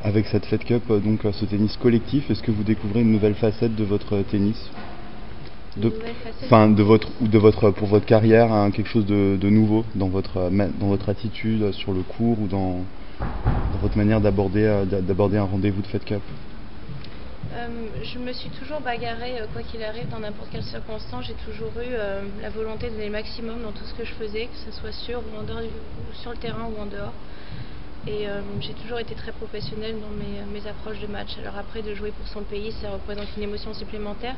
Avec cette Fed Cup, donc ce tennis collectif, est-ce que vous découvrez une nouvelle facette de votre tennis? Pour votre carrière, hein, quelque chose de nouveau dans votre attitude sur le court ou dans votre manière d'aborder un rendez-vous de Fed Cup? Je me suis toujours bagarrée, quoi qu'il arrive, dans n'importe quelle circonstance. J'ai toujours eu la volonté de donner le maximum dans tout ce que je faisais, que ce soit sur ou en dehors sur le terrain ou en dehors. Et j'ai toujours été très professionnelle dans mes approches de match. Alors après, de jouer pour son pays, ça représente une émotion supplémentaire.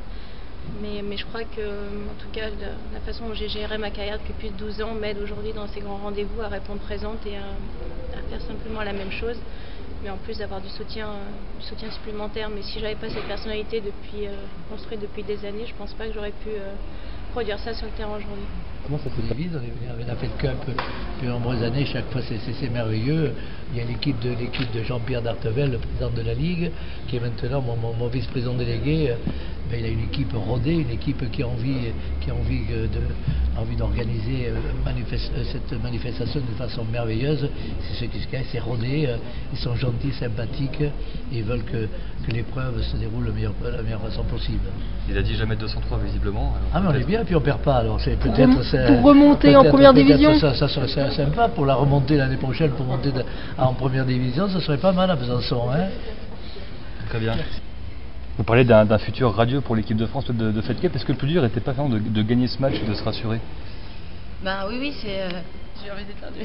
Mais je crois que, en tout cas, la façon dont j'ai géré ma carrière depuis plus de 12 ans m'aide aujourd'hui dans ces grands rendez-vous à répondre présente et à faire simplement la même chose. Mais en plus d'avoir du soutien supplémentaire. Mais si j'avais pas cette personnalité construite depuis des années, je pense pas que j'aurais pu produire ça sur le terrain aujourd'hui. Comment ça se divise? On avait la Fed Cup depuis de nombreuses années, chaque fois c'est merveilleux. Il y a l'équipe de Jean-Pierre Dartevel, le président de la Ligue, qui est maintenant mon vice-président délégué. Mais il a une équipe rodée, une équipe qui a envie d'organiser cette manifestation de façon merveilleuse. C'est ce qui se cache, c'est rodé, ils sont gentils, sympathiques, et ils veulent que l'épreuve se déroule de la meilleure façon possible. Il a dit jamais 203 visiblement. Ah mais on est bien, puis on perd pas, alors c'est peut-être... Pour remonter en première division, ça serait sympa pour la remontée l'année prochaine, pour monter en première division, ça serait pas mal à Besançon. Hein. Très bien. Vous parlez d'un futur radieux pour l'équipe de France de Fed Cup. Est-ce que le plus dur n'était pas vraiment de gagner ce match et de se rassurer? Ben oui, c'est... J'ai envie d'être perdu.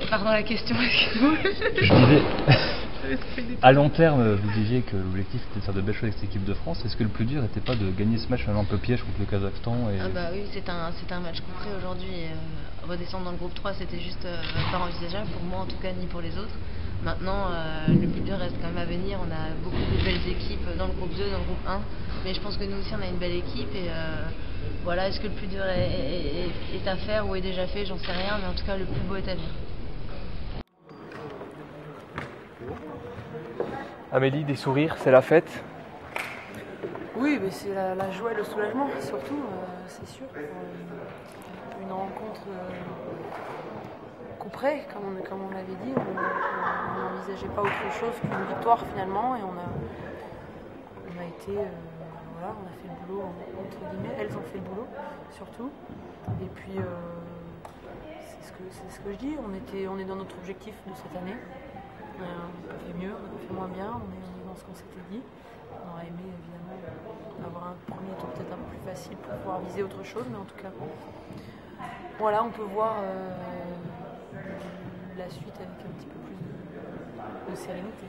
Pardon la question, excusez-moi. Je disais... À long terme, vous disiez que l'objectif était de faire de belles choses avec cette équipe de France. Est-ce que le plus dur n'était pas de gagner ce match un peu piège contre le Kazakhstan Ah bah oui, c'est un match concret aujourd'hui. Redescendre dans le groupe 3, c'était juste pas envisageable, pour moi en tout cas, ni pour les autres. Maintenant, le plus dur reste quand même à venir. On a beaucoup de belles équipes dans le groupe 2, dans le groupe 1. Mais je pense que nous aussi, on a une belle équipe. Et voilà, est-ce que le plus dur est à faire ou est déjà fait? J'en sais rien. Mais en tout cas, le plus beau est à venir. Amélie, des sourires, c'est la fête? Oui, mais c'est la joie et le soulagement, surtout, c'est sûr. Une rencontre coup près, comme on l'avait dit, on n'envisageait pas autre chose qu'une victoire finalement, et on a été, voilà, on a fait le boulot, entre guillemets, elles ont fait le boulot, surtout. Et puis, c'est ce que je dis, on est dans notre objectif de cette année. On a fait mieux, on a fait moins bien, on est dans ce qu'on s'était dit. On aurait aimé évidemment avoir un premier tour peut-être un peu plus facile pour pouvoir viser autre chose, mais en tout cas, voilà, on peut voir la suite avec un petit peu plus de sérénité.